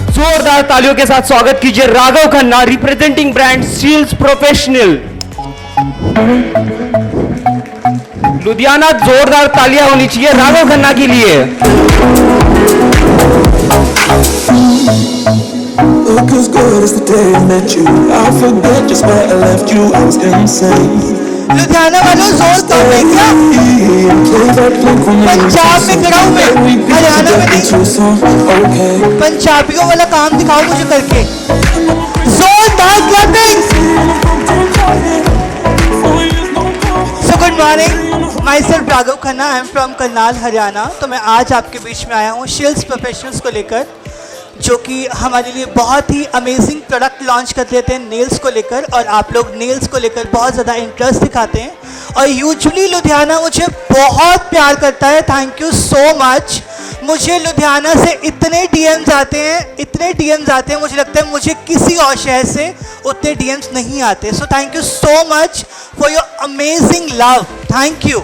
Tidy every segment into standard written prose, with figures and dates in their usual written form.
जोरदार तालियों के साथ स्वागत कीजिए Raghav Khanna, representing brand shields professional Ludhiana. जोरदार तालियां होनी चाहिए राघव खन्ना के लिए। Look as good as the day I met you. I forget just where I left you. I was insane. Ludhiana वालों जोर तो है क्या? पंजाब में खड़ा हूँ मैं, हरियाणा में नहीं। पंजाबियों वाला काम दिखाओ मुझे करके। जोरदार clapping. So good morning. Myself Raghav Khanna, I am from Karnal Haryana. तो मैं आज आपके बीच में आया हूँ शील्ड्स प्रोफेशनल्स को लेकर, जो कि हमारे लिए बहुत ही अमेजिंग प्रोडक्ट लॉन्च कर देते हैं नेल्स को लेकर, और आप लोग नेल्स को लेकर बहुत ज़्यादा इंटरेस्ट दिखाते हैं और यूजुअली लुधियाना मुझे बहुत प्यार करता है। Thank you so much. मुझे लुधियाना से इतने डीएम्स आते हैं, मुझे लगता है मुझे किसी और शहर से उतने डीएम्स नहीं आते। So thank you so much for your amazing love, thank you.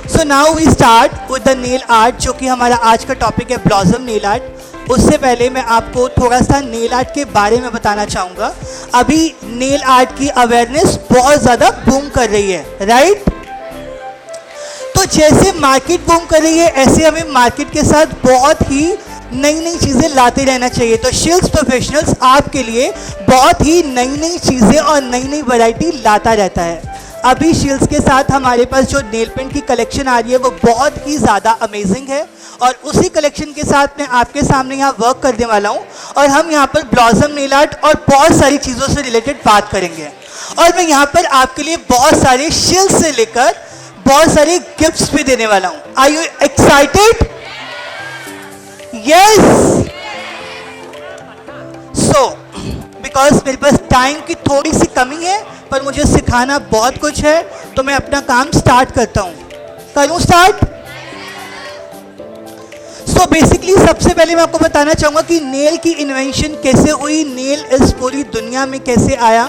So now we start with the nail art, जो कि हमारा आज का टॉपिक है ब्लॉसम नेल आर्ट। उससे पहले मैं आपको थोड़ा सा नेल आर्ट के बारे में बताना चाहूँगा। अभी नेल आर्ट की अवेयरनेस बहुत ज़्यादा बूम कर रही है, राइट? तो जैसे मार्केट बूम कर रही है, ऐसे हमें मार्केट के साथ बहुत ही नई नई चीज़ें लाते रहना चाहिए। तो शील्ड्स प्रोफेशनल्स आपके लिए बहुत ही नई नई चीज़ें और नई नई वैरायटी लाता रहता है। अभी शील्ड्स के साथ हमारे पास जो नेल पेंट की कलेक्शन आ रही है वो बहुत ही ज़्यादा अमेजिंग है, और उसी कलेक्शन के साथ मैं आपके सामने यहाँ वर्क करने वाला हूँ, और हम यहाँ पर ब्लॉसम नेल आर्ट और बहुत सारी चीज़ों से रिलेटेड बात करेंगे। और मैं यहाँ पर आपके लिए बहुत सारे शील्ड्स से लेकर बहुत सारे गिफ्ट्स भी देने वाला हूँ। Are you excited? Yes. So because मेरे पास टाइम की थोड़ी सी कमी है, पर मुझे सिखाना बहुत कुछ है, तो मैं अपना काम स्टार्ट करता हूँ। करूँ स्टार्ट? सो बेसिकली सबसे पहले मैं आपको बताना चाहूँगा कि नेल की इन्वेंशन कैसे हुई, नेल इस पूरी दुनिया में कैसे आया।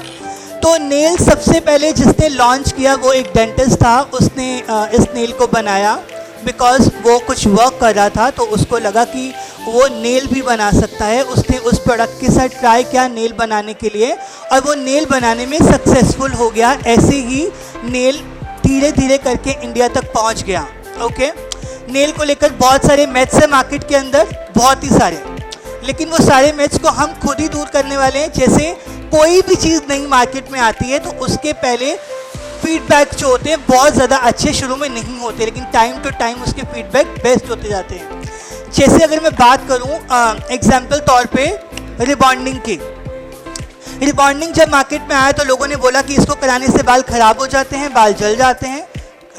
तो नेल सबसे पहले जिसने लॉन्च किया वो एक डेंटिस्ट था, उसने इस नेल को बनाया बिकॉज वो कुछ वर्क कर रहा था, तो उसको लगा कि वो नेल भी बना सकता है। उसने उस प्रोडक्ट के साथ ट्राई किया नेल बनाने के लिए, और वो नेल बनाने में सक्सेसफुल हो गया। ऐसे ही नेल धीरे धीरे करके इंडिया तक पहुंच गया। ओके, नेल को लेकर बहुत सारे मैथ्स है मार्केट के अंदर, बहुत ही सारे, लेकिन वो सारे मैथ्स को हम खुद ही दूर करने वाले हैं। जैसे कोई भी चीज़ नई मार्केट में आती है तो उसके पहले फीडबैक जो होते हैं बहुत ज़्यादा अच्छे शुरू में नहीं होते, लेकिन टाइम टू टाइम उसके फीडबैक बेस्ट होते जाते हैं। जैसे अगर मैं बात करूं एग्जाम्पल तौर पे रिबॉन्डिंग की, रिबॉन्डिंग जब मार्केट में आया तो लोगों ने बोला कि इसको कराने से बाल ख़राब हो जाते हैं, बाल जल जाते हैं,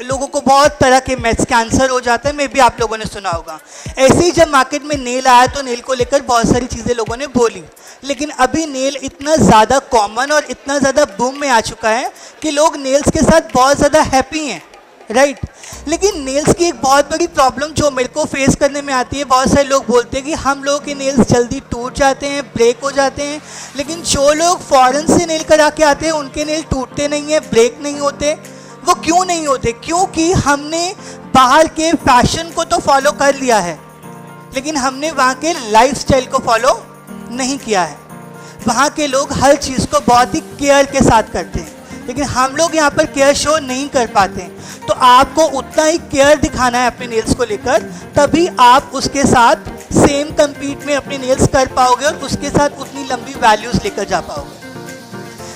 लोगों को बहुत तरह के मैथ्स कैंसर हो जाता है। मे भी आप लोगों ने सुना होगा। ऐसे ही जब मार्केट में नेल आया तो नेल को लेकर बहुत सारी चीज़ें लोगों ने बोली, लेकिन अभी नेल इतना ज़्यादा कॉमन और इतना ज़्यादा बूम में आ चुका है कि लोग नेल्स के साथ बहुत ज़्यादा हैप्पी हैं, राइट? लेकिन नेल्स की एक बहुत बड़ी प्रॉब्लम जो मेरे को फेस करने में आती है, बहुत सारे लोग बोलते हैं कि हम लोगों के नेल्स जल्दी टूट जाते हैं, ब्रेक हो जाते हैं, लेकिन जो लोग फॉरेन से नेल करा के आते हैं उनके नेल टूटते नहीं हैं, ब्रेक नहीं होते। वो क्यों नहीं होते? क्योंकि हमने बाहर के फैशन को तो फॉलो कर लिया है, लेकिन हमने वहाँ के लाइफस्टाइल को फॉलो नहीं किया है। वहाँ के लोग हर चीज़ को बहुत ही केयर के साथ करते हैं, लेकिन हम लोग यहाँ पर केयर शो नहीं कर पाते हैं। तो आपको उतना ही केयर दिखाना है अपने नेल्स को लेकर, तभी आप उसके साथ सेम कम्पीट में अपने नेल्स कर पाओगे और उसके साथ उतनी लंबी वैल्यूज़ लेकर जा पाओगे।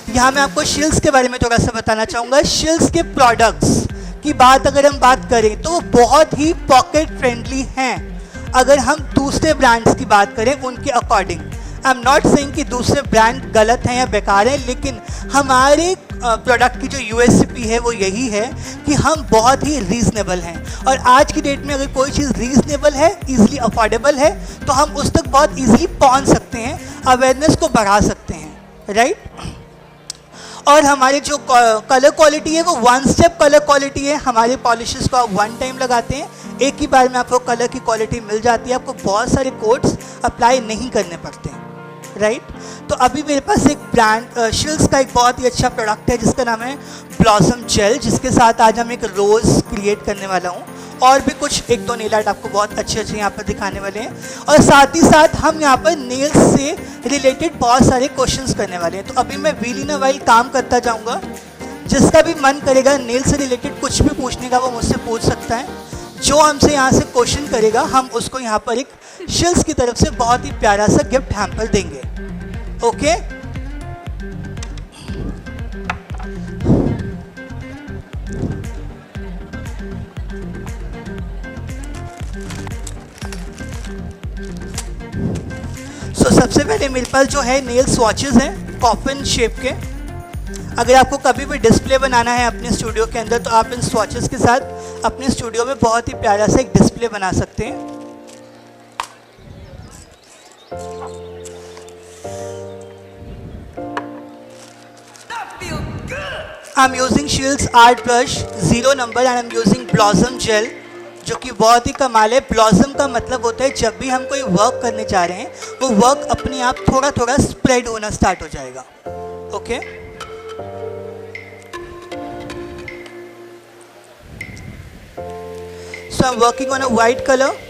यहाँ मैं आपको शील्ड्स के बारे में थोड़ा सा बताना चाहूँगा। शील्ड्स के प्रोडक्ट्स की बात अगर हम बात करें तो वो बहुत ही पॉकेट फ्रेंडली हैं। अगर हम दूसरे ब्रांड्स की बात करें उनके according, I am not saying कि दूसरे ब्रांड गलत हैं या बेकार हैं, लेकिन हमारे प्रोडक्ट की जो यूएसपी है वो यही है कि हम बहुत ही रीज़नेबल हैं। और आज की डेट में अगर कोई चीज़ रीज़नेबल है, ईजिली अफोर्डेबल है, तो हम उस तक बहुत ईजिली पहुँच सकते हैं, अवेयरनेस को बढ़ा सकते हैं, राइट? और हमारे जो कलर क्वालिटी है वो वन स्टेप कलर क्वालिटी है। हमारे पॉलिशेस को आप वन टाइम लगाते हैं, एक ही बार में आपको कलर की क्वालिटी मिल जाती है, आपको बहुत सारे कोट्स अप्लाई नहीं करने पड़ते हैं, राइट? तो अभी मेरे पास एक ब्रांड शील्ड्स का एक बहुत ही अच्छा प्रोडक्ट है जिसका नाम है ब्लॉसम जेल, जिसके साथ आज हम एक रोज़ क्रिएट करने वाला हूँ। और भी कुछ एक दो नेल आर्ट आपको बहुत अच्छे अच्छे यहाँ पर दिखाने वाले हैं, और साथ ही साथ हम यहाँ पर नेल्स से रिलेटेड बहुत सारे क्वेश्चंस करने वाले हैं। तो अभी मैं व्हील इन अ व्हाइल काम करता जाऊँगा, जिसका भी मन करेगा नेल से रिलेटेड कुछ भी पूछने का वो मुझसे पूछ सकता है। जो हमसे यहाँ से क्वेश्चन करेगा हम उसको यहाँ पर एक शिल्स की तरफ से बहुत ही प्यारा सा गिफ्ट हैम्पर देंगे। ओके, सबसे पहले मेरे पास जो है नेल स्वॉचेस हैं कॉफिन शेप के। अगर आपको कभी भी डिस्प्ले बनाना है अपने स्टूडियो के अंदर तो आप इन स्वॉचेस के साथ अपने स्टूडियो में बहुत ही प्यारा सा एक डिस्प्ले बना सकते हैं। I am using shields art brush 0 number and I am using blossom gel, जो कि बहुत ही कमाल है। ब्लॉसम का मतलब होता है जब भी हम कोई वर्क करने जा रहे हैं वो वर्क अपने आप थोड़ा थोड़ा स्प्रेड होना स्टार्ट हो जाएगा। Okay, so I am working on a white colour.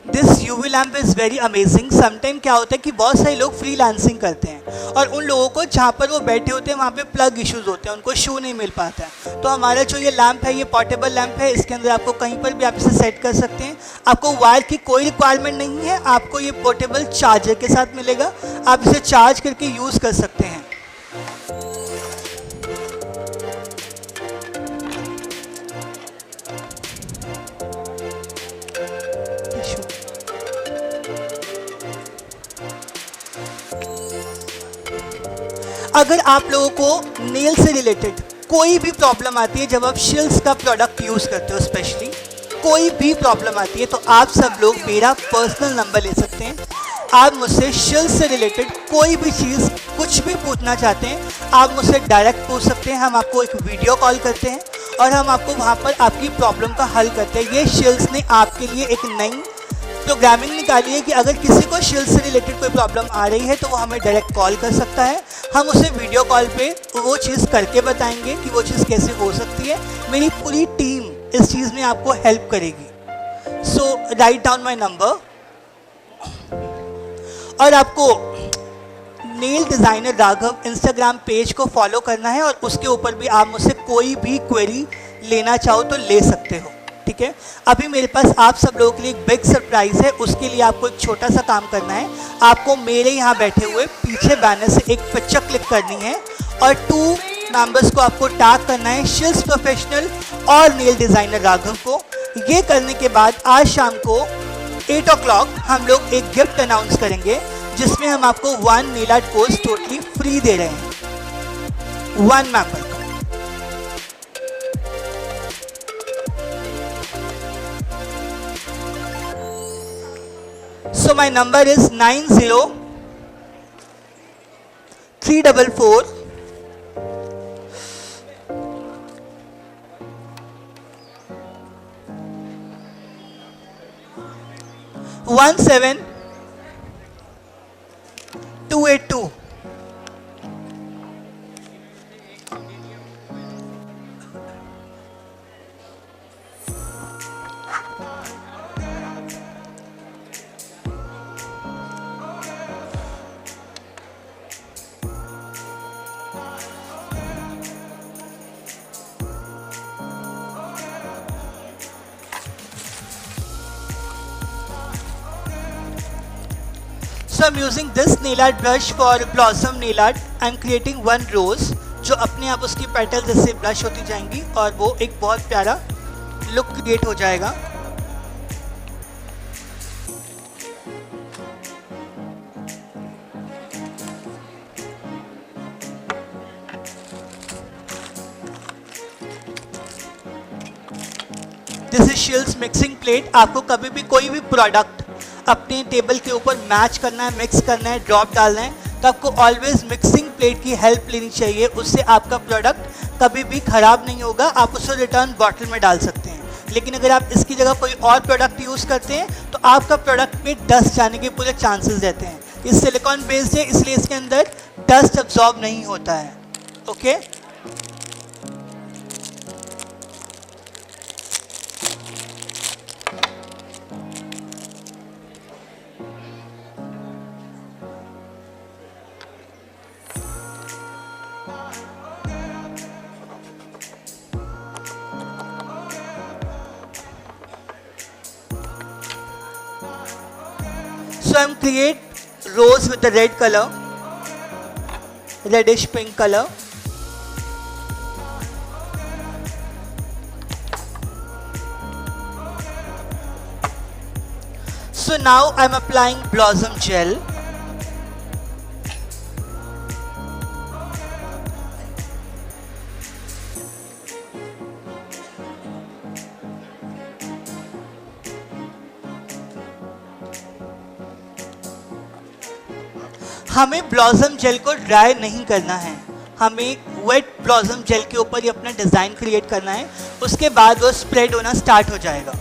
This UV lamp is very amazing. Sometime क्या होता है कि बहुत सारे लोग फ्रीलांसिंग करते हैं और उन लोगों को जहाँ पर वो बैठे होते हैं वहाँ पे प्लग इश्यूज़ होते हैं, उनको शू नहीं मिल पाता है। तो हमारा जो ये लैम्प है ये पोर्टेबल लैम्प है, इसके अंदर आपको कहीं पर भी आप इसे सेट कर सकते हैं। आपको वायर की कोई रिक्वायरमेंट नहीं है, आपको ये पोर्टेबल चार्जर के साथ मिलेगा, आप इसे चार्ज करके यूज़ कर सकते हैं। अगर आप लोगों को नेल से रिलेटेड कोई भी प्रॉब्लम आती है जब आप शिल्स का प्रोडक्ट यूज़ करते हो, स्पेशली कोई भी प्रॉब्लम आती है, तो आप सब लोग मेरा पर्सनल नंबर ले सकते हैं। आप मुझसे शिल्स से रिलेटेड कोई भी चीज़ कुछ भी पूछना चाहते हैं आप मुझसे डायरेक्ट पूछ सकते हैं। हम आपको एक वीडियो कॉल करते हैं और हम आपको वहाँ पर आपकी प्रॉब्लम का हल करते हैं। ये शिल्स ने आपके लिए एक नई प्रोग्रामिंग निकाली है कि अगर किसी को शिल्स से रिलेटेड कोई प्रॉब्लम आ रही है तो वो हमें डायरेक्ट कॉल कर सकता है, हम उसे वीडियो कॉल पे वो चीज़ करके बताएंगे कि वो चीज़ कैसे हो सकती है। मेरी पूरी टीम इस चीज़ में आपको हेल्प करेगी। सो राइट डाउन माय नंबर। और आपको nail designer Raghav Instagram page को फॉलो करना है और उसके ऊपर भी आप मुझसे कोई भी क्वेरी लेना चाहो तो ले सकते हो, ठीक है। अभी मेरे पास आप सब लोगों के लिए एक बिग सरप्राइज़ है, उसके लिए आपको एक छोटा सा काम करना है। आपको मेरे यहाँ बैठे हुए पीछे बैनर से एक पिक्चर क्लिक करनी है और 2 मेंबर्स को आपको टैग करना है, शिल्स प्रोफेशनल और नेल डिज़ाइनर राघव को। ये करने के बाद आज शाम को 8 o'clock हम लोग एक गिफ्ट अनाउंस करेंगे जिसमें हम आपको 1 nail art course totally free दे रहे हैं 1 मेंबर को। So my number is 90-344 17282। So I'm using this nail art brush for blossom nail art. I'm creating 1 rose जो अपने आप उसकी पेटल जैसे ब्लश होती जाएंगी और वो एक बहुत प्यारा लुक क्रिएट हो जाएगा। This is shills mixing plate. आपको कभी भी कोई भी प्रोडक्ट अपने टेबल के ऊपर मैच करना है, मिक्स करना है, ड्रॉप डालना है, तो आपको ऑलवेज मिक्सिंग प्लेट की हेल्प लेनी चाहिए। उससे आपका प्रोडक्ट कभी भी ख़राब नहीं होगा। आप उसे रिटर्न बॉटल में डाल सकते हैं। लेकिन अगर आप इसकी जगह कोई और प्रोडक्ट यूज़ करते हैं तो आपका प्रोडक्ट पे डस्ट जाने के पूरे चांसेस रहते हैं। ये सिलिकॉन बेस्ड है, इसलिए इसके अंदर डस्ट अब्जॉर्ब नहीं होता है। Okay So I'm create rose with the red color, reddish pink color. So now I'm applying blossom gel. हमें ब्लॉसम जेल को ड्राई नहीं करना है, हमें वेट ब्लॉसम जेल के ऊपर ही अपना डिज़ाइन क्रिएट करना है। उसके बाद वो स्प्रेड होना स्टार्ट हो जाएगा।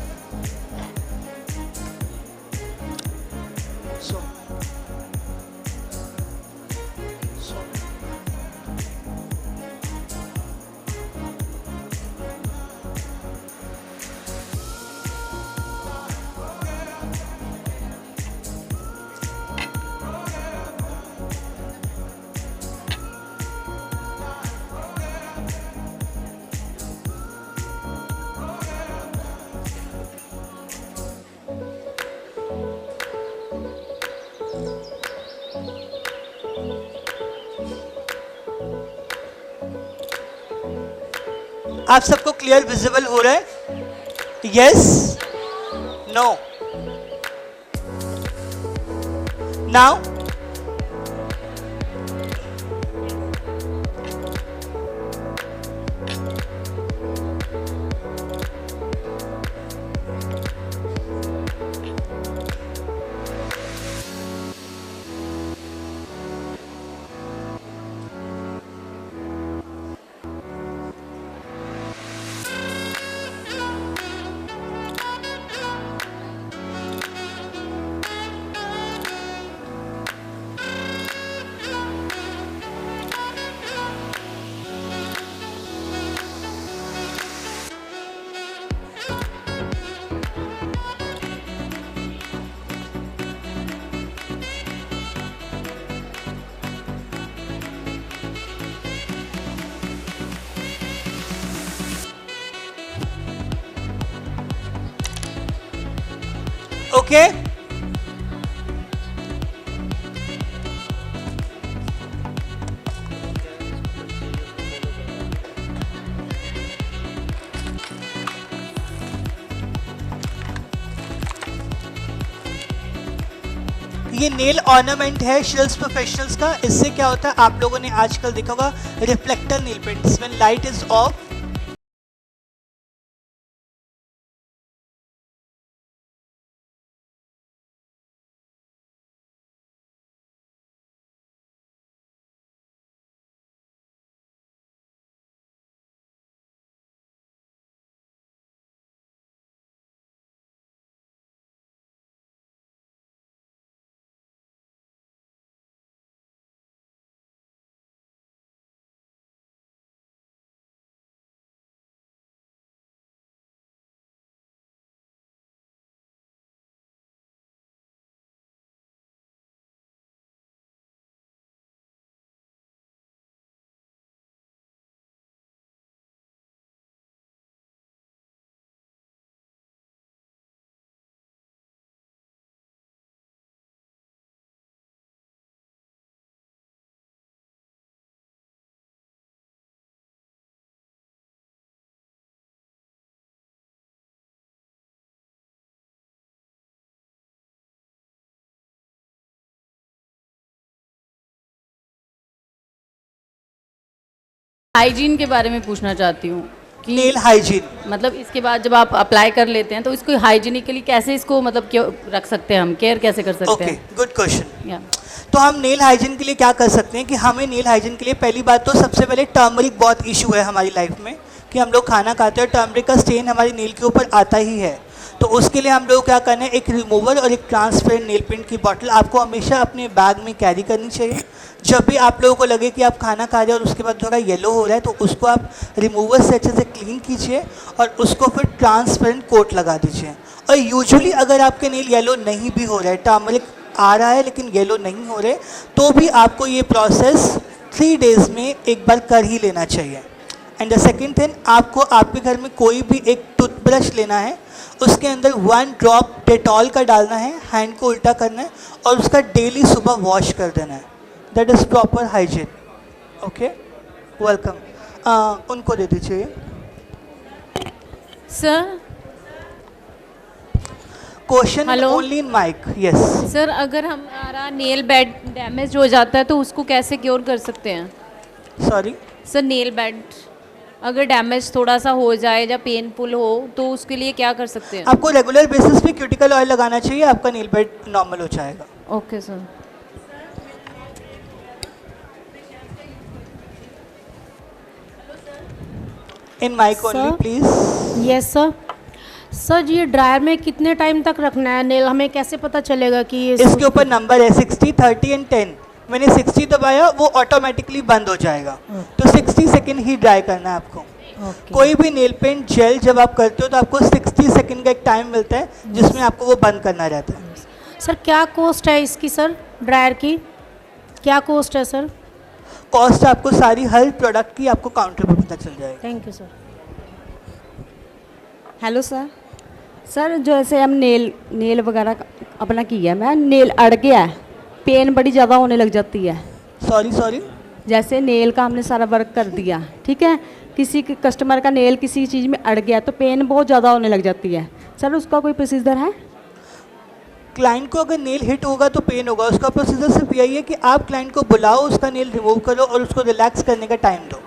आप सबको क्लियर विजिबल हो रहा है? यस, नो, नाउ ओके ये नेल ऑर्नामेंट है शिल्स प्रोफेशनल्स का। इससे क्या होता है, आप लोगों ने आजकल देखा होगा reflector nail paint, when light is off hygiene के बारे में पूछना चाहती हूँ। कि नेल हाइजीन। मतलब इसके बाद जब आप अप्लाई कर लेते हैं तो इसको हाइजीनिकली कैसे इसको मतलब क्यों रख सकते हैं, हम केयर कैसे कर सकते ओके, हैं? Good question. या तो हम नेल हाइजीन के लिए क्या कर सकते हैं कि हमें नेल हाइजीन के लिए पहली बात तो सबसे पहले टर्मरिक बहुत इशू है हमारी लाइफ में, कि हम लोग खाना खाते हैं टर्मरिक का स्टेन हमारी नेल के ऊपर आता ही है। तो उसके लिए हम लोग क्या करना है, एक रिमूवर और एक ट्रांसपेरेंट नेल पेंट की बॉटल आपको हमेशा अपने बैग में कैरी करनी चाहिए। जब भी आप लोगों को लगे कि आप खाना खा रहे हैं और उसके बाद थोड़ा येलो हो रहा है तो उसको आप रिमूवर से अच्छे से क्लीन कीजिए और उसको फिर ट्रांसपेरेंट कोट लगा दीजिए। और यूजुअली अगर आपके नेल येलो नहीं भी हो रहा है, टर्मरिक आ रहा है लेकिन येलो नहीं हो रहे, तो भी आपको ये प्रोसेस 3 डेज़ में एक बार कर ही लेना चाहिए। एंड द सेकेंड थिंग, आपको आपके घर में कोई भी एक टूथब्रश लेना है, उसके अंदर 1 ड्रॉप डेटॉल का डालना है, हैंड को उल्टा करना है और उसका डेली सुबह वॉश कर देना है। That is proper hygiene. Okay, welcome. उनको दे दीजिए। Sir, question Hello? Only in mic. Yes sir अगर हमारा नेल बेड डैमेज हो जाता है तो उसको कैसे क्योर कर सकते हैं? सॉरी, सर नेल बेड अगर डैमेज थोड़ा सा हो जाए या पेनफुल हो तो उसके लिए क्या कर सकते हैं? आपको रेगुलर बेसिस पे क्यूटिकल ऑयल लगाना चाहिए, आपका नेल बेड नॉर्मल हो जाएगा। Okay sir. In mic only Sir? Please. Yes sir. Sir ये ड्रायर में कितने टाइम तक रखना है नेल, हमें कैसे पता चलेगा कि ये इसके ऊपर नंबर है 60, 30 एंड 10। मैंने 60 दबाया, वो ऑटोमेटिकली बंद हो जाएगा। तो 60 सेकेंड ही ड्राई करना है आपको। ओके। कोई भी नेल पेंट जेल जब आप करते हो तो आपको 60 सेकेंड का एक टाइम मिलता है जिसमें आपको वो बंद करना रहता है। सर क्या कॉस्ट है इसकी, सर ड्रायर की क्या कॉस्ट है सर? कॉस्ट आपको सारी हर प्रोडक्ट की आपको काउंटर पर पता चल जाएगा। Thank you sir. Hello sir. Sir जैसे हम नेल वगैरह अपना किया, मैं नेल अड़ गया है, पेन बड़ी ज़्यादा होने लग जाती है। सॉरी, जैसे नेल का हमने सारा वर्क कर दिया, ठीक है, किसी कस्टमर का नेल किसी चीज़ में अड़ गया तो पेन बहुत ज़्यादा होने लग जाती है। सर उसका कोई प्रोसीजर है? क्लाइंट को अगर नेल हिट होगा तो पेन होगा। उसका प्रोसीजर सिर्फ यही है कि आप क्लाइंट को बुलाओ, उसका नेल रिमूव करो और उसको रिलैक्स करने का टाइम दो।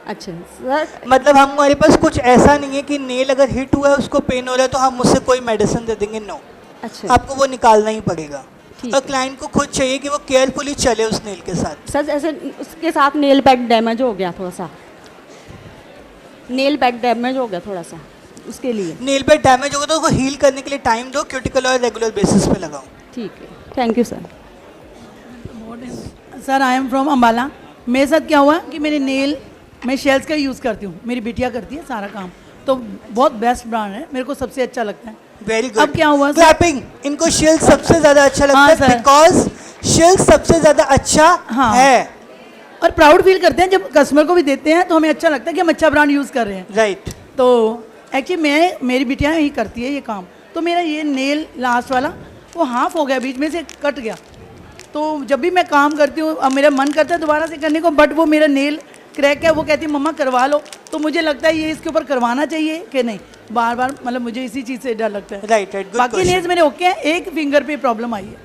अच्छा सर। मतलब हमारे पास कुछ ऐसा नहीं है कि नेल अगर हिट हुआ है उसको पेन हो रहा है तो हम उससे कोई मेडिसिन दे देंगे, नो। अच्छा आपको वो निकालना ही पड़ेगा ठीक और है। क्लाइंट को खुद चाहिए कि वो केयरफुली चले उस नेल के साथ। सर जैसे उसके साथ नेल बेड डैमेज हो गया, थोड़ा सा नेल बेड डैमेज हो गया थोड़ा सा, उसके लिए नेल पे डैमेज होगा तो उसको हील करने के लिए टाइम दो, क्यूटिकल ऑयल रेगुलर बेसिस पे लगाओ। ठीक है, thank you sir. Sir I am from Ambala. मेरे साथ क्या हुआ कि मेरे नेल मैं शेल्स का यूज़ करती हूँ, मेरी बिटिया करती है सारा काम, तो बहुत बेस्ट ब्रांड है, मेरे को सबसे अच्छा लगता है। Very good. अब क्या हुआ सर? क्लैपिंग। इनको शिल्ड सबसे ज्यादा अच्छा लगता हाँ, है सर। बिकॉज शिल्ड सबसे ज्यादा अच्छा हाँ। है। और प्राउड फील करते हैं जब कस्टमर को भी देते हैं तो हमें अच्छा लगता है कि हम अच्छा ब्रांड यूज़ कर रहे हैं। राइट। तो एक्चुअली मेरी बिटिया ही करती है ये काम, तो मेरा ये नेल लास्ट वाला वो हाफ हो गया, बीच में से कट गया। तो जब भी मैं काम करती हूँ अब मेरा मन करता है दोबारा से करने को, बट वो मेरा नेल क्रैक है, वो कहती है मम्मा करवा लो, तो मुझे लगता है ये इसके ऊपर करवाना चाहिए कि नहीं, बार बार मतलब मुझे इसी चीज़ से डर लगता है। राइट, गुड बाकी क्वेश्चन। नेल्स मेरे ओके हैं, एक फिंगर पे प्रॉब्लम आई है।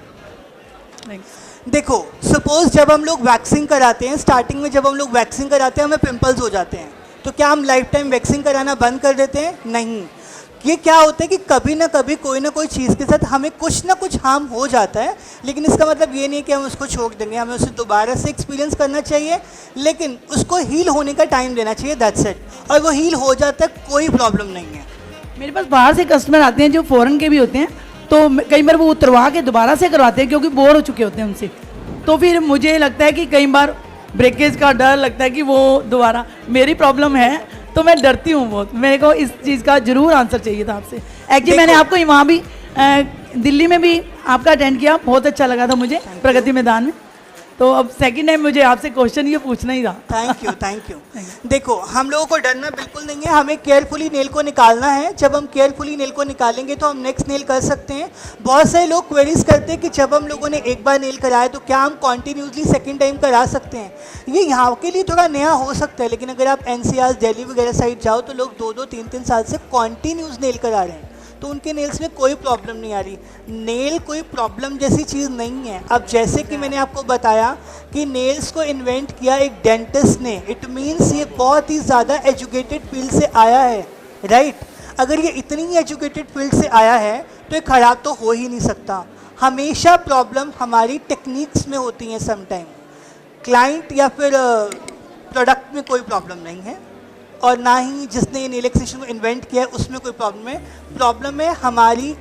थैंक्स। देखो सपोज जब हम लोग वैक्सिंग कराते हैं, स्टार्टिंग में जब हम लोग वैक्सिंग कराते हैं हमें पिंपल्स हो जाते हैं, तो क्या हम लाइफ टाइम वैक्सिंग कराना बंद कर देते हैं? नहीं। ये क्या होता है कि कभी ना कभी कोई ना कोई चीज़ के साथ हमें कुछ ना कुछ हार्म हो जाता है, लेकिन इसका मतलब ये नहीं कि हम उसको छोड़ देंगे, हमें उसे दोबारा से एक्सपीरियंस करना चाहिए, लेकिन उसको हील होने का टाइम देना चाहिए, दैट्स इट। और वो हील हो जाता है, कोई प्रॉब्लम नहीं है। मेरे पास बाहर से कस्टमर आते हैं जो फॉरेन के भी होते हैं, तो कई बार वो उतरवा के दोबारा से करवाते हैं क्योंकि बोर हो चुके होते हैं उनसे। तो फिर मुझे लगता है कि कई बार ब्रेकेज का डर लगता है कि वो दोबारा, मेरी प्रॉब्लम है तो मैं डरती हूँ बहुत। मेरे को इस चीज़ का जरूर आंसर चाहिए था आपसे। एक्चुअली मैंने आपको वहाँ भी दिल्ली में भी आपका अटेंड किया, बहुत अच्छा लगा था मुझे प्रगति मैदान में। तो अब सेकंड टाइम मुझे आपसे क्वेश्चन ये पूछना ही था। Thank you. देखो हम लोगों को डरना बिल्कुल नहीं है, हमें केयरफुली नेल को निकालना है। जब हम केयरफुली नेल को निकालेंगे तो हम नेक्स्ट नेल कर सकते हैं। बहुत सारे लोग क्वेरीज करते हैं कि जब हम लोगों ने एक बार नेल कराया तो क्या हम कॉन्टीन्यूसली सेकेंड टाइम करा सकते हैं? ये यहाँ के लिए थोड़ा नया हो सकता है, लेकिन अगर आप NCR दिल्ली वगैरह साइड जाओ तो लोग 2-2, 3-3 साल से कॉन्टीन्यूस नेल करा रहे हैं। तो उनके नेल्स में कोई प्रॉब्लम नहीं आ रही। नेल कोई प्रॉब्लम जैसी चीज़ नहीं है। अब जैसे कि मैंने आपको बताया कि नेल्स को इन्वेंट किया एक डेंटिस्ट ने, इट मीन्स ये बहुत ही ज़्यादा एजुकेटेड फील्ड से आया है, राइट। अगर ये इतनी ही एजुकेटेड फील्ड से आया है तो ये ख़राब तो हो ही नहीं सकता। हमेशा प्रॉब्लम हमारी टेक्निक्स में होती हैं समटाइम, क्लाइंट या फिर प्रोडक्ट में कोई प्रॉब्लम नहीं है, और ना ही जिसने ये नेल एक्सटेंशन को इन्वेंट किया है उसमें कोई प्रॉब्लम है। प्रॉब्लम है हमारी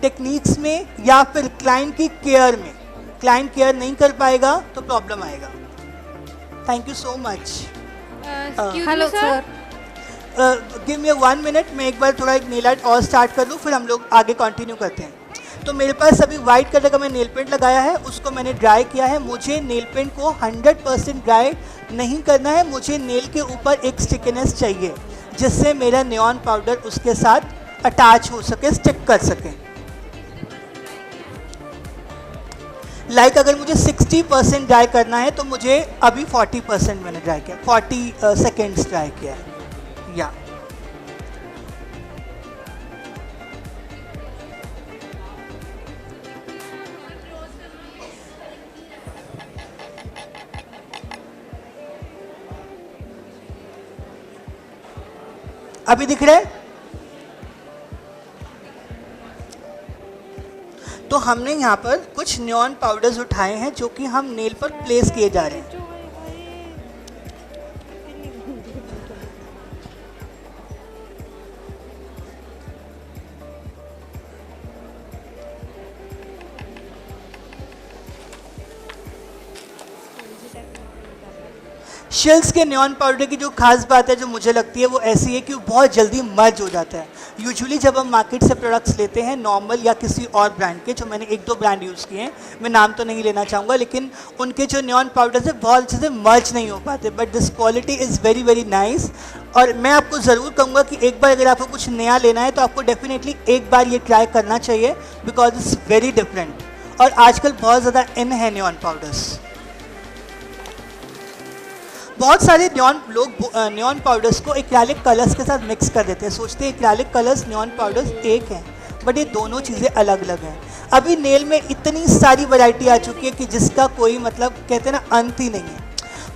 टेक्निक्स में या फिर क्लाइंट की केयर में। क्लाइंट केयर नहीं कर पाएगा तो प्रॉब्लम आएगा। Thank you so much. Hello sir, give me 1 minute, मैं एक बार थोड़ा एक नेल आर्ट और स्टार्ट कर लूँ, फिर हम लोग आगे कंटिन्यू करते हैं। तो मेरे पास अभी वाइट कलर का मैं नेल पेंट लगाया है, उसको मैंने ड्राई किया है। मुझे नेल पेंट को 100% ड्राई नहीं करना है, मुझे नेल के ऊपर एक स्टिकीनेस चाहिए जिससे मेरा नियॉन पाउडर उसके साथ अटैच हो सके, स्टिक कर सके। लाइक अगर मुझे 60% ड्राई करना है तो मुझे अभी 40% मैंने ड्राई किया, 40 सेकेंड्स ड्राई किया है। या अभी दिख रहा है? तो हमने यहाँ पर कुछ नियॉन पाउडर्स उठाए हैं जो कि हम नेल पर प्लेस किए जा रहे हैं। शिल्स के नियॉन पाउडर की जो खास बात है जो मुझे लगती है वो ऐसी है कि वो बहुत जल्दी मर्ज हो जाता है। यूजुअली जब हम मार्केट से प्रोडक्ट्स लेते हैं नॉर्मल या किसी और ब्रांड के, जो मैंने 1-2 ब्रांड यूज़ किए हैं, मैं नाम तो नहीं लेना चाहूँगा, लेकिन उनके जो नियॉन पाउडर्स है बहुत अच्छे से मर्ज नहीं हो पाते, but this quality is very very nice. और मैं आपको ज़रूर कहूँगा कि एक बार अगर आपको कुछ नया लेना है तो आपको डेफिनेटली एक बार ये ट्राई करना चाहिए, बिकॉज इट्स वेरी डिफरेंट। और आजकल बहुत ज़्यादा इन है नियॉन पाउडर्स। बहुत सारे नियॉन पाउडर्स को एक्रेलिक कलर्स के साथ मिक्स कर देते हैं, सोचते हैं एक्रेलिक कलर्स नियॉन पाउडर्स एक हैं, बट ये दोनों चीज़ें अलग अलग हैं। अभी नेल में इतनी सारी वैरायटी आ चुकी है कि जिसका कोई मतलब कहते हैं ना अंत ही नहीं है।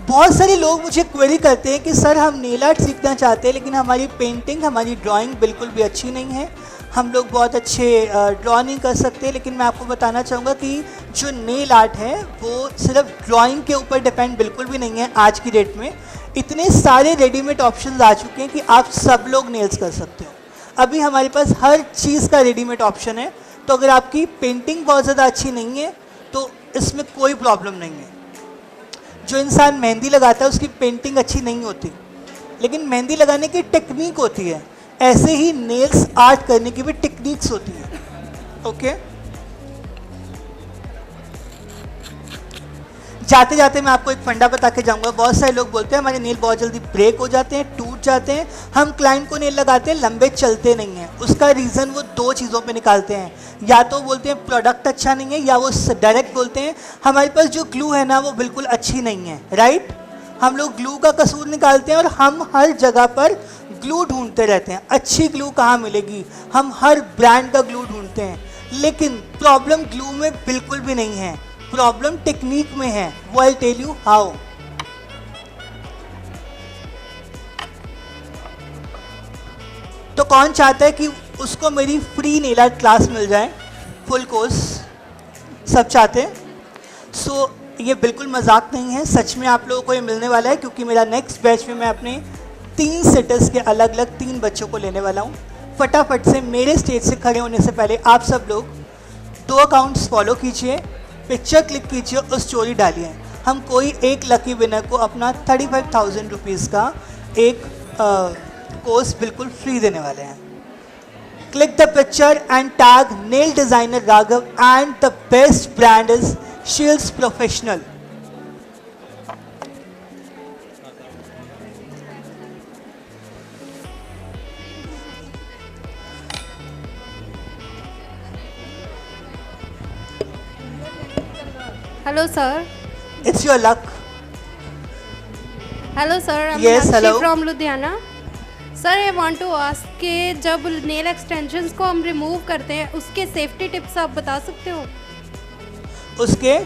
बहुत सारे लोग मुझे क्वेरी करते हैं कि सर हम नेल आर्ट सीखना चाहते हैं लेकिन हमारी पेंटिंग, हमारी ड्राइंग बिल्कुल भी अच्छी नहीं है, हम लोग बहुत अच्छे ड्रॉ नहीं कर सकते। लेकिन मैं आपको बताना चाहूँगा कि जो नेल आर्ट है वो सिर्फ ड्राइंग के ऊपर डिपेंड बिल्कुल भी नहीं है। आज की डेट में इतने सारे रेडीमेड ऑप्शंस आ चुके हैं कि आप सब लोग नेल्स कर सकते हो। अभी हमारे पास हर चीज़ का रेडीमेड ऑप्शन है, तो अगर आपकी पेंटिंग बहुत ज़्यादा अच्छी नहीं है तो इसमें कोई प्रॉब्लम नहीं है। जो इंसान मेहंदी लगाता है उसकी पेंटिंग अच्छी नहीं होती, लेकिन मेहंदी लगाने की टेक्निक होती है, ऐसे ही नेल्स आर्ट करने की भी टेक्निक्स होती हैं। ओके, जाते जाते मैं आपको एक फंडा बता के जाऊंगा। बहुत सारे लोग बोलते हैं हमारे नेल बहुत जल्दी ब्रेक हो जाते हैं, टूट जाते हैं, हम क्लाइंट को नेल लगाते हैं लंबे चलते नहीं हैं। उसका रीज़न वो 2 चीज़ों पे निकालते हैं, या तो बोलते हैं प्रोडक्ट अच्छा नहीं है, या वो डायरेक्ट बोलते हैं हमारे पास जो ग्लू है ना वो बिल्कुल अच्छी नहीं है। राइट, हम लोग ग्लू का कसूर निकालते हैं और हम हर जगह पर ग्लू ढूंढते रहते हैं। अच्छी ग्लू कहाँ मिलेगी, हम हर ब्रांड का ग्लू ढूंढते हैं, लेकिन प्रॉब्लम ग्लू में बिल्कुल भी नहीं है, प्रॉब्लम टेक्निक में है। वो आई टेल यू हाउ। तो कौन चाहता है कि उसको मेरी फ्री नेल आर्ट क्लास मिल जाए, फुल कोर्स? सब चाहते हैं। सो ये बिल्कुल मजाक नहीं है, सच में आप लोगों को ये मिलने वाला है, क्योंकि मेरा नेक्स्ट बैच में मैं अपने 3 सेटर्स के अलग अलग 3 बच्चों को लेने वाला हूँ। फटाफट से मेरे स्टेज से खड़े होने से पहले आप सब लोग 2 अकाउंट्स फॉलो कीजिए, पिक्चर क्लिक कीजिए और स्टोरी डालिए। हम कोई एक लकी विनर को अपना 35,000 रुपीज़ का एक कोर्स बिल्कुल फ्री देने वाले हैं। Click the picture and tag nail designer Raghav and the best brand is shields professional. Hello, sir. It's your luck. Hello, sir. I'm Yes, Lakshmi hello. from Ludhiana. Sir I want to ask के जब nail extensions को हम remove करते हैं उसके safety tips आप बता सकते हो? उसके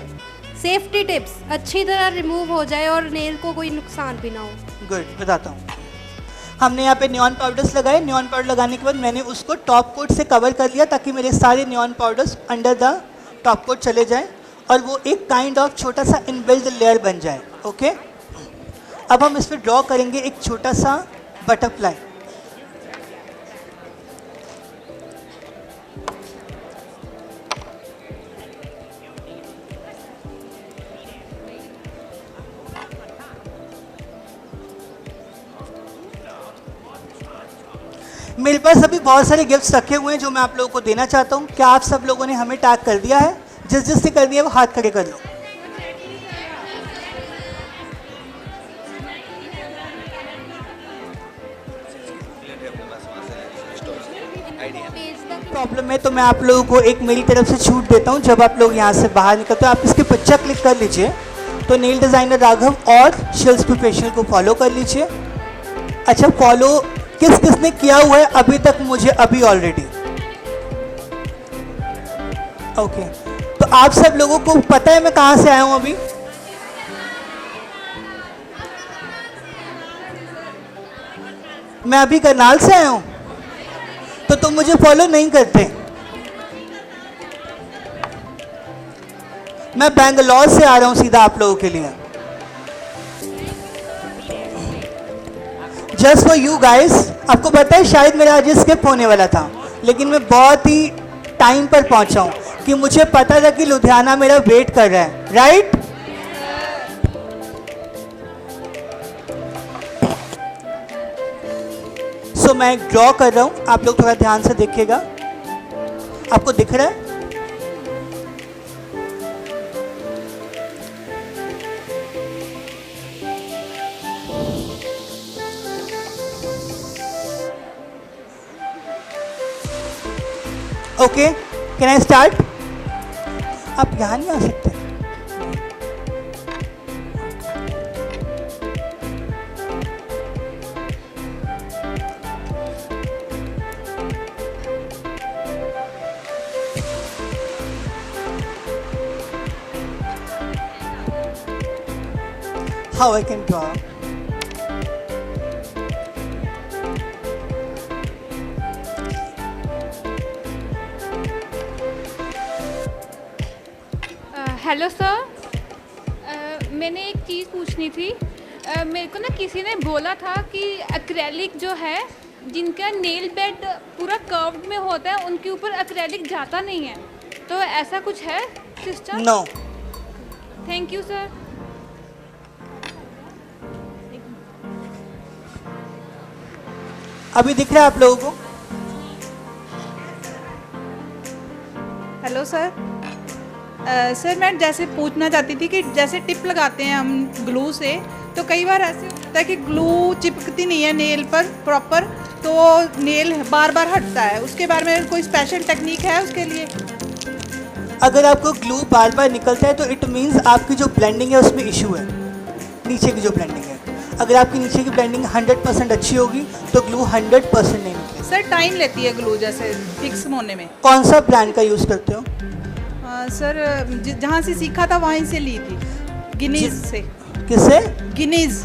सेफ्टी टिप्स अच्छी तरह रिमूव हो जाए और नेल को कोई नुकसान भी ना हो। गुड, बताता हूँ। हमने यहाँ पे नियॉन पाउडर्स लगाए, नियॉन पाउडर लगाने के बाद मैंने उसको टॉप कोट से कवर कर लिया ताकि मेरे सारे neon powders under the top coat चले जाएं और वो एक काइंड ऑफ छोटा सा इनबिल्ट लेयर बन जाए। ओके, अब हम इस पर ड्रॉ करेंगे एक छोटा सा बटरफ्लाई। मेरे पास अभी बहुत सारे गिफ्ट्स रखे हुए हैं जो मैं आप लोगों को देना चाहता हूँ। क्या आप सब लोगों ने हमें टैग कर दिया है? जिस जिससे कर दिया है वो हाथ खड़े कर लो। प्रॉब्लम है तो मैं आप लोगों को एक मेरी तरफ से छूट देता हूँ। जब आप लोग यहाँ से बाहर निकलते हो आप इसके पिक्चर क्लिक कर लीजिए, तो नेल डिज़ाइनर राघव और शिल्स प्रोफेशनल को फॉलो कर लीजिए। अच्छा, फॉलो किस किस ने किया हुआ है अभी तक मुझे अभी ऑलरेडी? ओके, तो आप सब लोगों को पता है मैं कहाँ से आया हूँ अभी? मैं अभी करनाल से आया हूँ, तो तुम मुझे फॉलो नहीं करते। मैं बेंगलोर से आ रहा हूँ सीधा आप लोगों के लिए। Just for you guys. आपको पता है शायद मेरा आज स्किप होने वाला था, लेकिन मैं बहुत ही टाइम पर पहुंचा हूं कि मुझे पता था कि लुधियाना मेरा वेट कर रहा है, राइट? सो मैं ड्रॉ कर रहा हूं, आप लोग थोड़ा ध्यान से देखिएगा। आपको दिख रहा है? Okay, can I start? आप यहाँ नहीं आ सकते। How I can draw? Hello sir, मैंने एक चीज़ पूछनी थी। मेरे को ना किसी ने बोला था कि एक्रेलिक जो है जिनका नेल बेड पूरा कर्व्ड में होता है उनके ऊपर एक्रेलिक जाता नहीं है, तो ऐसा कुछ है system? No. Thank you sir. अभी दिख रहा है आप लोगों को? Hello sir. सर मैं जैसे पूछना चाहती थी कि जैसे टिप लगाते हैं हम ग्लू से, तो कई बार ऐसे होता है कि ग्लू चिपकती नहीं है नेल पर प्रॉपर, तो नेल बार बार हटता है। उसके बारे में कोई स्पेशल टेक्निक है उसके लिए? अगर आपको ग्लू बार बार निकलता है तो इट मीन्स आपकी जो ब्लेंडिंग है उसमें इशू है, नीचे की जो ब्लेंडिंग है। अगर आपकी नीचे की ब्लेंडिंग 100% अच्छी होगी तो ग्लू 100% नहीं निकलेगी। सर टाइम लेती है ग्लू जैसे फिक्स होने में। कौन सा ब्रांड का यूज़ करते हो? सर जहाँ से सीखा था वहीं से ली थी, गिनीज से। किससे? गिनीज,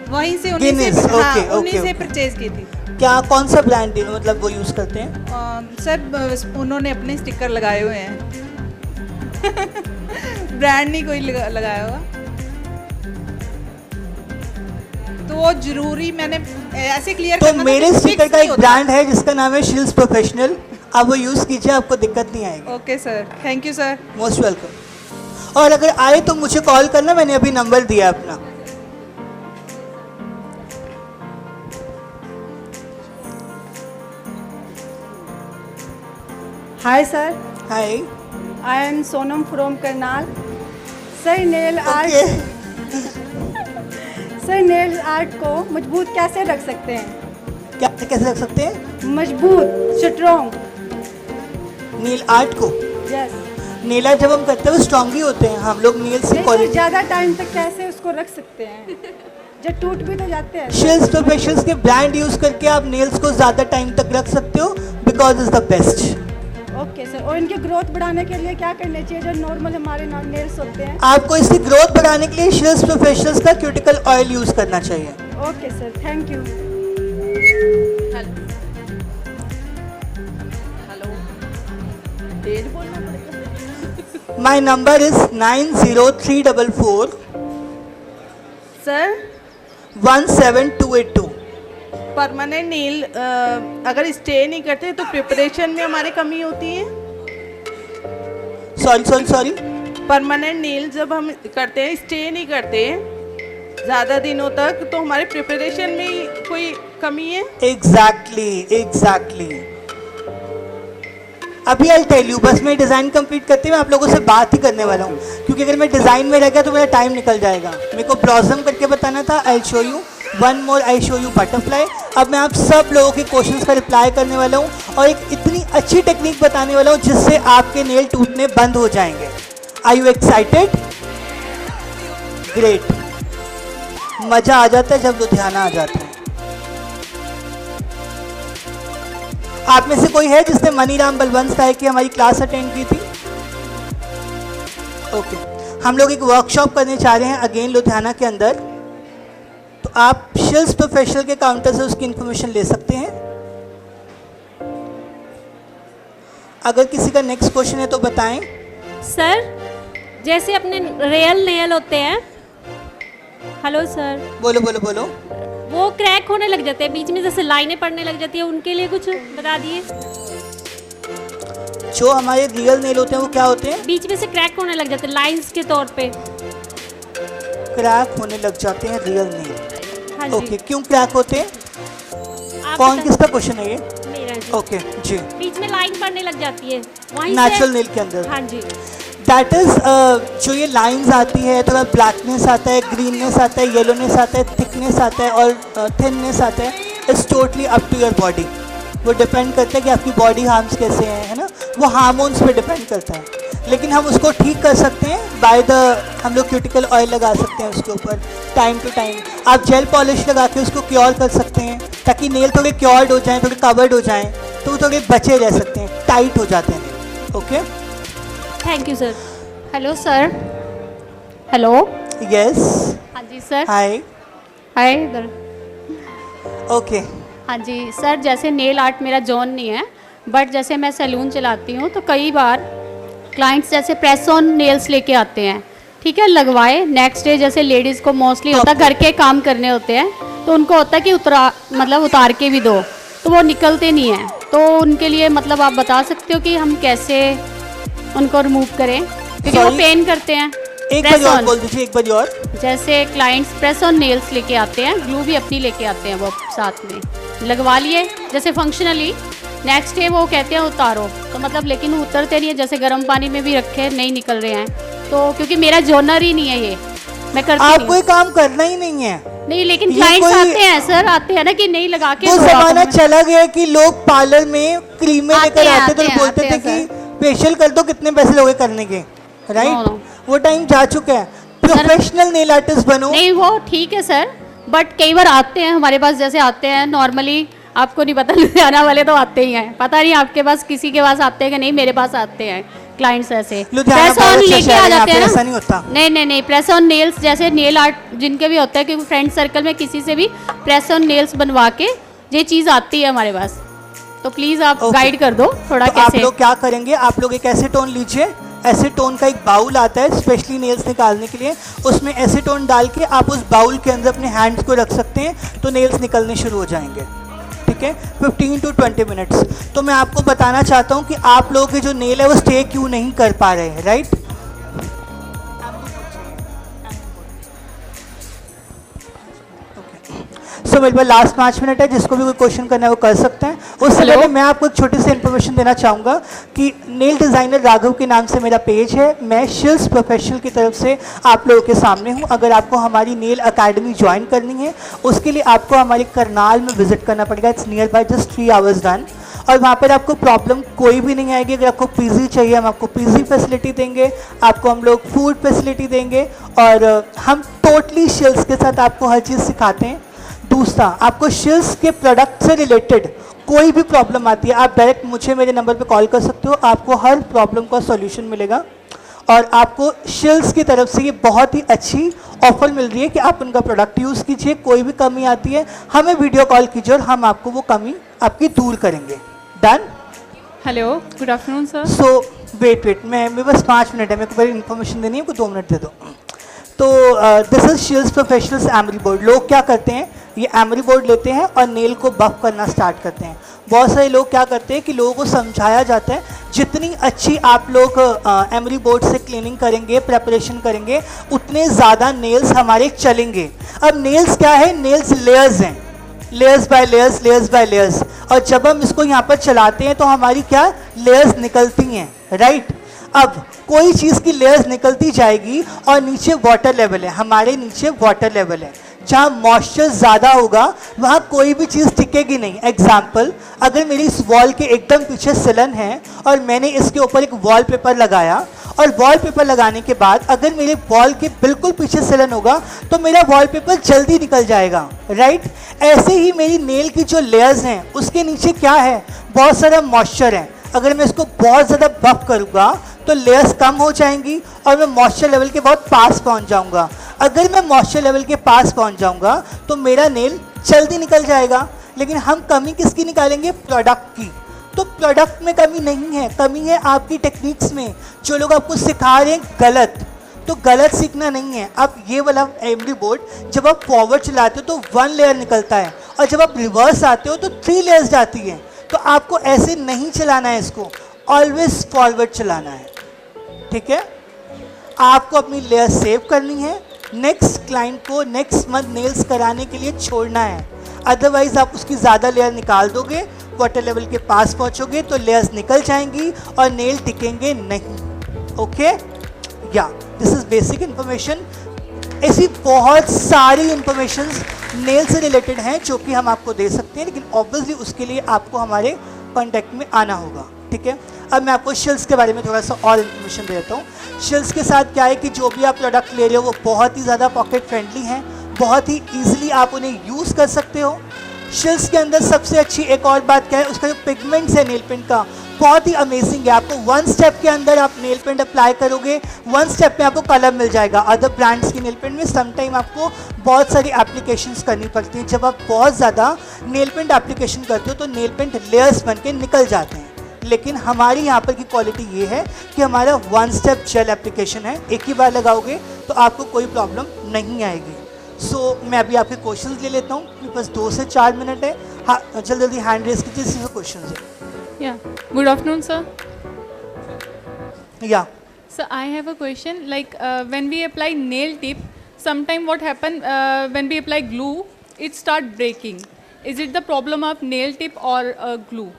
वहीं से उन्हीं से परचेज की थी। क्या कौन सा ब्रांड मतलब वो यूज़ करते हैं? सर उन्होंने अपने स्टिकर लगाए हुए हैं ब्रांड नहीं कोई लगाया होगा, तो वो जरूरी मैंने ऐसे क्लियर तो मेरे स्टिकर का एक ब्रांड है जिसका नाम है शिल्स प्रोफेशनल, आप वो यूज़ कीजिए, आपको दिक्कत नहीं आएगी। Okay sir, thank you sir. Most welcome. और अगर आए तो मुझे कॉल करना, मैंने अभी नंबर दिया अपना। Hi sir. Hi, I am Sonam from Karnal. Sir nail art sir nail art को मजबूत कैसे रख सकते हैं? क्या कैसे रख सकते हैं? मजबूत, स्ट्रॉन्ग। नील आर्ट को? यस। नील आर्ट जब हम करते हैं वो स्ट्रॉन्ग ही होते हैं। हम लोग नील से ज़्यादा टाइम तक कैसे उसको रख सकते हैं? जो टूट भी तो जाते हैं। शिल्स प्रोफेशनल्स के ब्रांड यूज करके आप नेल्स को ज़्यादा टाइम तक रख सकते हो, because is the best. Okay sir, और इनकी ग्रोथ बढ़ाने के लिए क्या करना चाहिए जो नॉर्मल हमारे नेल्स होते हैं? आपको इसकी ग्रोथ बढ़ाने के लिए शिल्स प्रोफेशनल्स का क्यूटिकल ऑयल यूज करना चाहिए। Okay sir, thank you. My number is 90344 sir 17282। Permanent nail अगर स्टे नहीं करते तो प्रिपरेशन में हमारी कमी होती है। सॉरी परमानेंट नील जब हम करते हैं, स्टे नहीं करते ज़्यादा दिनों तक, तो हमारे प्रिपरेशन में कोई कमी है? एग्जैक्टली। अभी आई टेल यू, बस मैं डिज़ाइन कंप्लीट करते हुए आप लोगों से बात ही करने वाला हूँ, क्योंकि अगर मैं डिज़ाइन में रह गया तो मेरा टाइम निकल जाएगा। मेरे को ब्लॉसम करके बताना था। I show you one more, I show you butterfly. अब मैं आप सब लोगों के क्वेश्चंस का रिप्लाई करने वाला हूँ और एक इतनी अच्छी टेक्निक बताने वाला हूँ जिससे आपके नेल टूटने बंद हो जाएंगे। Are you excited? ग्रेट। मज़ा आ जाता है जब लुधियाना आ जाता है। आप में से कोई है जिसने मनीराम बलवंत साहब की हमारी क्लास अटेंड की थी? ओके, हम लोग एक वर्कशॉप करने चाह रहे हैं अगेन लुधियाना के अंदर, तो आप शिल्स प्रोफेशनल के काउंटर से उसकी इंफॉर्मेशन ले सकते हैं। अगर किसी का नेक्स्ट क्वेश्चन है तो बताएं। सर जैसे अपने रियल नेल होते हैं, हेलो सर, बोलो, वो क्रैक होने लग जाते हैं बीच में, जैसे लाइनें पड़ने लग जाती है, उनके लिए कुछ बता दिए। जो हमारे रियल नेल होते हैं वो क्या होते हैं? बीच में से क्रैक होने लग जाते हैं लाइंस के तौर पे। क्रैक होने लग जाते हैं रियल नेल? हाँ ओके, क्यों क्रैक होते हैं? कौन किसका क्वेश्चन है ये? मेरा जी। ओके जी। बीच में लाइन पड़ने लग जाती है वहीं नेचुरल नेल के अंदर। हाँ जी। दैट इज जो ये लाइंस आती है, थोड़ा ब्लैकनेस आता है, ग्रीननेस आता है, येलोनेस आता है, थिकनेस आता है और थिननेस आता है। It's totally up to your body. वो डिपेंड करता है कि आपकी बॉडी हार्म्स कैसे हैं, है ना, वो हार्मोन्स पे डिपेंड करता है। लेकिन हम उसको ठीक कर सकते हैं बाय द, हम लोग क्यूटिकल ऑयल लगा सकते हैं उसके ऊपर टाइम टू टाइम। आप जेल पॉलिश लगा के उसको क्योर कर सकते हैं ताकि नेल थोड़े क्योर्ड हो जाएं, थोड़े कवर्ड हो जाएं, तो वो थोड़े बचे रह सकते हैं, टाइट हो जाते हैं। Okay, thank you sir. Hello sir. Hello. Yes. हाँ जी सर। हाय। हाय इधर। ओके। हाँ जी सर, जैसे नेल आर्ट मेरा जॉन नहीं है, बट जैसे मैं सैलून चलाती हूँ तो कई बार क्लाइंट्स जैसे प्रेस ऑन नेल्स लेके आते हैं, ठीक है, लगवाए, नेक्स्ट डे जैसे लेडीज़ को मोस्टली होता है घर के काम करने होते हैं, तो उनको होता है कि उतार के भी दो, तो वो निकलते नहीं हैं। तो उनके लिए मतलब आप बता सकते हो कि हम कैसे उनको रिमूव करें, क्योंकि वो पेन करते हैं। एक बार और बोल दीजिए, एक बार और। जैसे क्लाइंट्स प्रेस ऑन नेल्स लेके आते हैं, ग्लू भी अपनी लेके आते हैं, वो साथ में लगवा लिए जैसे फंक्शनली, नेक्स्ट डे वो कहते हैं उतारो, तो मतलब लेकिन वो उतरते नहीं है, जैसे गर्म पानी में भी रखे नहीं निकल रहे हैं। तो क्योंकि मेरा जॉनर ही नहीं है ये, मैं करती आप कोई काम करना ही नहीं है। नहीं, लेकिन क्लाइंट्स आते हैं सर, आते हैं ना कि नहीं लगा के। वो जमाना चला गया कि लोग पार्लर में क्रीमें लेकर आते तो बोलते थे कि फेशियल कर दो, कितने पैसे लोगे करने के, राइट? वो टाइम जा चुका है। प्रोफेशनल नेल आर्टिस्ट बनो। नहीं वो ठीक है सर, बट कई बार आते हैं हमारे पास, जैसे आते हैं नॉर्मली, आपको नहीं पता, लुधियाना वाले तो आते ही हैं, पता नहीं आपके पास किसी के पास आते हैं कि नहीं, मेरे पास आते हैं क्लाइंट्स ऐसे प्रेस ऑन लेके आ जाते हैं ना। ऐसा नहीं होता। नहीं, प्रेस ऑन नेल्स जैसे नेल आर्ट जिनके भी होता है, क्योंकि फ्रेंड सर्कल में किसी से भी प्रेस ऑन नेल्स बनवा के ये चीज़ आती है हमारे पास, तो प्लीज़ आप गाइड कर दो थोड़ा। कैसे आप लोग क्या करेंगे, आप लोग एक एसीटोन लीजिए, एसीटोन का एक बाउल आता है स्पेशली नेल्स निकालने के लिए, उसमें एसीटोन डाल के आप उस बाउल के अंदर अपने हैंड्स को रख सकते हैं, तो नेल्स निकलने शुरू हो जाएंगे, ठीक है, 15 to 20 मिनट्स। तो मैं आपको बताना चाहता हूँ कि आप लोगों के जो नेल है वो स्टे क्यों नहीं कर पा रहे हैं, राइट? सो मेरे पास लास्ट 5 मिनट है, जिसको भी कोई क्वेश्चन करना है वो कर सकते हैं। उससे पहले मैं आपको एक छोटी सी इन्फॉर्मेशन देना चाहूँगा कि नेल डिज़ाइनर राघव के नाम से मेरा पेज है, मैं शिल्स प्रोफेशनल की तरफ से आप लोगों के सामने हूँ। अगर आपको हमारी नेल अकेडमी ज्वाइन करनी है, उसके लिए आपको हमारे करनाल में विजिट करना पड़ेगा, it's near by just 3 hours run. और वहाँ पर आपको प्रॉब्लम कोई भी नहीं आएगी। अगर आपको पीजी चाहिए हम आपको पीजी फैसिलिटी देंगे, आपको हम लोग फूड फैसिलिटी देंगे और हम टोटली शिल्स के साथ आपको हर चीज़ सिखाते हैं। दूसरा, आपको शिल्स के प्रोडक्ट से रिलेटेड कोई भी प्रॉब्लम आती है आप डायरेक्ट मुझे मेरे नंबर पे कॉल कर सकते हो, आपको हर प्रॉब्लम का सॉल्यूशन मिलेगा। और आपको शिल्स की तरफ से ये बहुत ही अच्छी ऑफर मिल रही है कि आप उनका प्रोडक्ट यूज़ कीजिए, कोई भी कमी आती है हमें वीडियो कॉल कीजिए और हम आपको वो कमी आपकी दूर करेंगे। Done? Hello, good afternoon sir. So wait मैं मेरे पास 5 मिनट है, मेरे को बड़ी इन्फॉर्मेशन देनी है, आपको 2 मिनट दे दो। तो this is shills professionals emery board. लोग क्या करते हैं, ये एमरी बोर्ड लेते हैं और नेल को बफ करना स्टार्ट करते हैं। बहुत सारे लोग क्या करते हैं कि लोगों को समझाया जाता है जितनी अच्छी आप लोग एमरी बोर्ड से क्लीनिंग करेंगे, प्रेपरेशन करेंगे, उतने ज़्यादा नेल्स हमारे चलेंगे। अब नेल्स क्या है, नेल्स लेयर्स हैं, layers by layers, layers by layers. और जब हम इसको यहाँ पर चलाते हैं तो हमारी क्या लेयर्स निकलती हैं, राइट? अब कोई चीज़ की लेयर्स निकलती जाएगी और नीचे वाटर लेवल है, हमारे नीचे वाटर लेवल है, जहाँ मॉइस्चर ज़्यादा होगा वहाँ कोई भी चीज़ टिकेगी नहीं। एग्जाम्पल, अगर मेरी इस वॉल के एकदम पीछे सिलन है और मैंने इसके ऊपर एक वॉलपेपर लगाया और वॉलपेपर लगाने के बाद अगर मेरे वॉल के बिल्कुल पीछे सिलन होगा तो मेरा वॉलपेपर जल्दी निकल जाएगा, राइट? ऐसे ही मेरी नेल की जो लेयर्स हैं उसके नीचे क्या है, बहुत सारा मॉइस्चर है। अगर मैं इसको बहुत ज़्यादा बफ करूँगा तो लेयर्स कम हो जाएंगी और मैं मॉइस्चर लेवल के बहुत पास पहुँच जाऊँगा। अगर मैं मॉइस्चर लेवल के पास पहुँच जाऊँगा तो मेरा नेल जल्दी निकल जाएगा। लेकिन हम कमी किसकी निकालेंगे, प्रोडक्ट की। तो प्रोडक्ट में कमी नहीं है, कमी है आपकी टेक्निक्स में। जो लोग आपको सिखा रहे हैं गलत, तो गलत सीखना नहीं है। अब ये वाला एमरी बोर्ड जब आप फॉरवर्ड चलाते हो तो 1 लेयर निकलता है और जब आप रिवर्स आते हो तो 3 लेयर्स जाती हैं। तो आपको ऐसे नहीं चलाना है, इसको ऑलवेज फॉरवर्ड चलाना है, ठीक है? आपको अपनी लेयर सेव करनी है, नेक्स्ट क्लाइंट को नेक्स्ट मंथ नेल्स कराने के लिए छोड़ना है। अदरवाइज आप उसकी ज़्यादा लेयर निकाल दोगे, वाटर लेवल के पास पहुंचोगे तो लेयर्स निकल जाएंगी और नेल टिकेंगे नहीं। ओके, या दिस इज बेसिक इन्फॉर्मेशन। ऐसी बहुत सारी इंफॉर्मेशन नेल से रिलेटेड हैं जो कि हम आपको दे सकते हैं, लेकिन ऑब्वियसली उसके लिए आपको हमारे कॉन्टैक्ट में आना होगा, ठीक है? अब मैं आपको शिल्स के बारे में थोड़ा सा और इन्फॉर्मेशन दे देता हूँ। शिल्स के साथ क्या है कि जो भी आप प्रोडक्ट ले रहे हो वो बहुत ही ज़्यादा पॉकेट फ्रेंडली हैं, बहुत ही ईजिली आप उन्हें यूज़ कर सकते हो। शिल्स के अंदर सबसे अच्छी एक और बात क्या है, उसका जो पिगमेंट्स है नेल पेंट का बहुत ही अमेजिंग है। आपको 1 स्टेप के अंदर आप नेल पेंट अप्लाई करोगे, 1 स्टेप में आपको कलर मिल जाएगा। अदर ब्रांड्स की नेल पेंट में समटाइम आपको बहुत सारी एप्लीकेशंस करनी पड़ती हैं। जब आप बहुत ज़्यादा नेल पेंट एप्लीकेशन करते हो तो नेल पेंट लेयर्स बन के निकल जाते हैं। लेकिन हमारी यहाँ पर की क्वालिटी ये है कि हमारा 1 स्टेप जेल एप्लीकेशन है, एक ही बार लगाओगे तो आपको कोई प्रॉब्लम नहीं आएगी। सो मैं अभी आपके क्वेश्चंस ले लेता हूँ, मेरे पास 2 से 4 मिनट है। हाँ, जल्दी जल्दी हैंड रेस कीजिए, सिर्फ क्वेश्चन है। Yeah. Good afternoon, sir. Yeah. So I have a question. Like when we apply nail tip, sometime what happen when we apply glue, it start breaking. Is it the problem of nail tip or glue?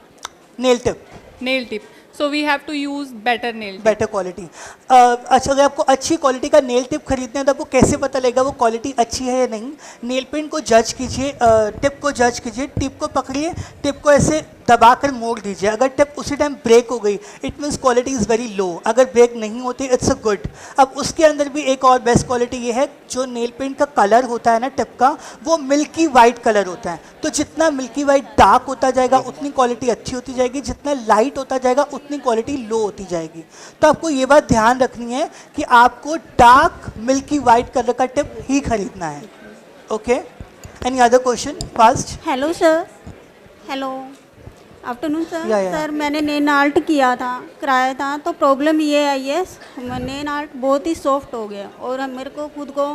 Nail tip. Nail tip. So we have to use better nail tip. Better quality. अच्छा, अगर आपको अच्छी quality का nail tip खरीदना है तो आपको कैसे पता लगेगा वो क्वालिटी अच्छी है या नहीं? नेल पेंट को जज कीजिए, टिप को जज कीजिए, टिप को पकड़िए, टिप को ऐसे दबाकर मोड़ दीजिए। अगर टिप उसी टाइम ब्रेक हो गई it means quality is very low, अगर ब्रेक नहीं होती इट्स अ गुड। अब उसके अंदर भी एक और बेस्ट क्वालिटी ये है, जो नेल पेंट का कलर होता है ना टिप का, वो मिल्की वाइट कलर होता है। तो जितना मिल्की वाइट डार्क होता जाएगा उतनी क्वालिटी अच्छी होती जाएगी, जितना लाइट होता जाएगा उतनी क्वालिटी लो होती जाएगी। तो आपको ये बात ध्यान रखनी है कि आपको डार्क मिल्की वाइट कलर का टिप ही खरीदना है। Okay, any other question fast? Hello sir. Hello, afternoon sir. Sir मैंने नेल आर्ट कराया था तो प्रॉब्लम ये आई है, नेल आर्ट बहुत ही सॉफ्ट हो गया और मेरे को खुद को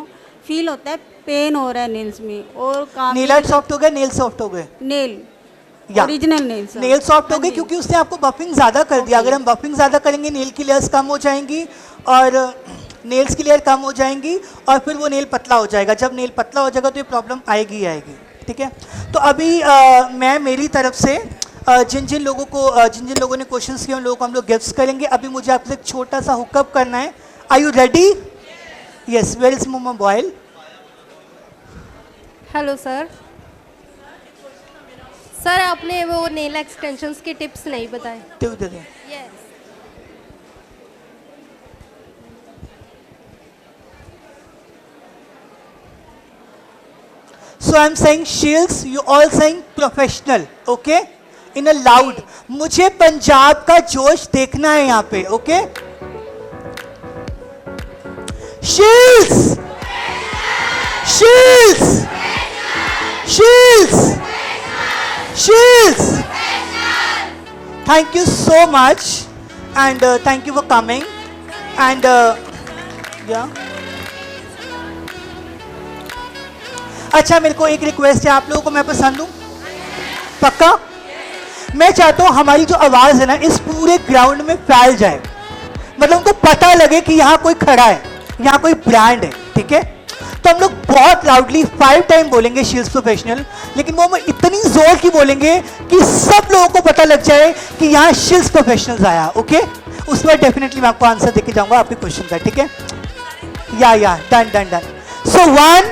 फील होता है पेन हो रहा है नेल्स में। और काम नेल आर्ट सॉफ्ट हो गया, नेल सॉफ्ट हो गए, नेल ओरिजिनल नेल सॉफ्ट हो गए क्योंकि उसने आपको बफिंग ज़्यादा कर दिया। अगर हम बफिंग ज़्यादा करेंगे नेल की लेयर्स कम हो जाएंगी और नेल्स की लेयर कम हो जाएंगी और फिर वो नेल पतला हो जाएगा। जब नेल पतला हो जाएगा तो ये प्रॉब्लम आएगी ही आएगी, ठीक है? तो अभी मैं मेरी तरफ से जिन जिन लोगों ने क्वेश्चंस किए उन लोगों को हम लोग गिफ्ट्स करेंगे। अभी मुझे आपसे एक छोटा सा हुकअप करना है। Are you ready? Yes, where is mobile? Hello sir. Sir आपने वो नेल एक्सटेंशंस के टिप्स नहीं बताए। टिप दे दें। Yes. So I'm saying Shields, you all saying professional, okay? In a loud. मुझे पंजाब का जोश देखना है यहाँ पे, okay? Shields, Shields, Shields, Shields. Thank you so much, and thank you for coming, and yeah. अच्छा मेरे को एक रिक्वेस्ट है, आप लोगों को मैं पसंद हूँ पक्का? मैं चाहता हूँ हमारी जो आवाज़ है ना इस पूरे ग्राउंड में फैल जाए, मतलब उनको पता लगे कि यहाँ कोई खड़ा है, यहाँ कोई ब्रांड है, ठीक है? तो हम लोग बहुत लाउडली 5 टाइम बोलेंगे शील्ड्स प्रोफेशनल, लेकिन वो हम इतनी जोर की बोलेंगे कि सब लोगों को पता लग जाए कि यहाँ शील्ड्स प्रोफेशनल्स आया, ओके? उस पर डेफिनेटली मैं आपको आंसर देके जाऊँगा आपके क्वेश्चन का, ठीक है? या done done done. So 1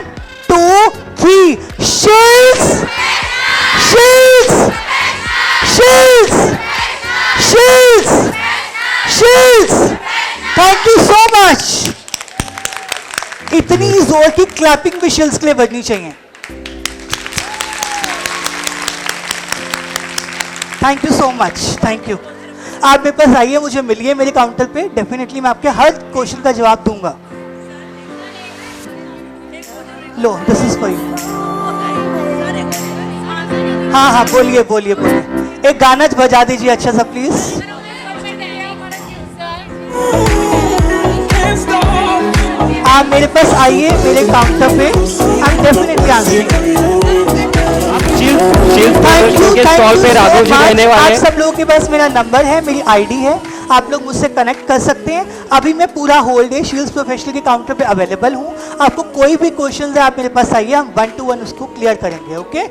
2 3 Shields, Shields, Shields, Shields, Shields. Thank you so much. इतनी जोर की क्लैपिंग भी Shields के लिए बजनी चाहिए। Thank you so much, thank you. आप मेरे पास आइए, मुझे मिलिए मेरे काउंटर पे, डेफिनेटली मैं आपके हर क्वेश्चन का जवाब दूंगा। लो दिस इज फॉर यू। हाँ बोलिए बोलिए बोलिए, एक गाना बजा दीजिए अच्छा सा प्लीज। आप मेरे पास आइए मेरे काउंटर पे, आई एम डेफिनेटली आंसरिंग। आप सब लोगों के पास मेरा नंबर है, मेरी आईडी है, आप लोग मुझसे कनेक्ट कर सकते हैं। अभी मैं पूरा होल डे शील्ड्स प्रोफेशनल के काउंटर पे अवेलेबल हूँ। आपको कोई भी क्वेश्चन है आप मेरे पास आइए, हम 1 to 1 उसको क्लियर करेंगे, okay?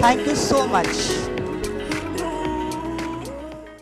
Thank you so much.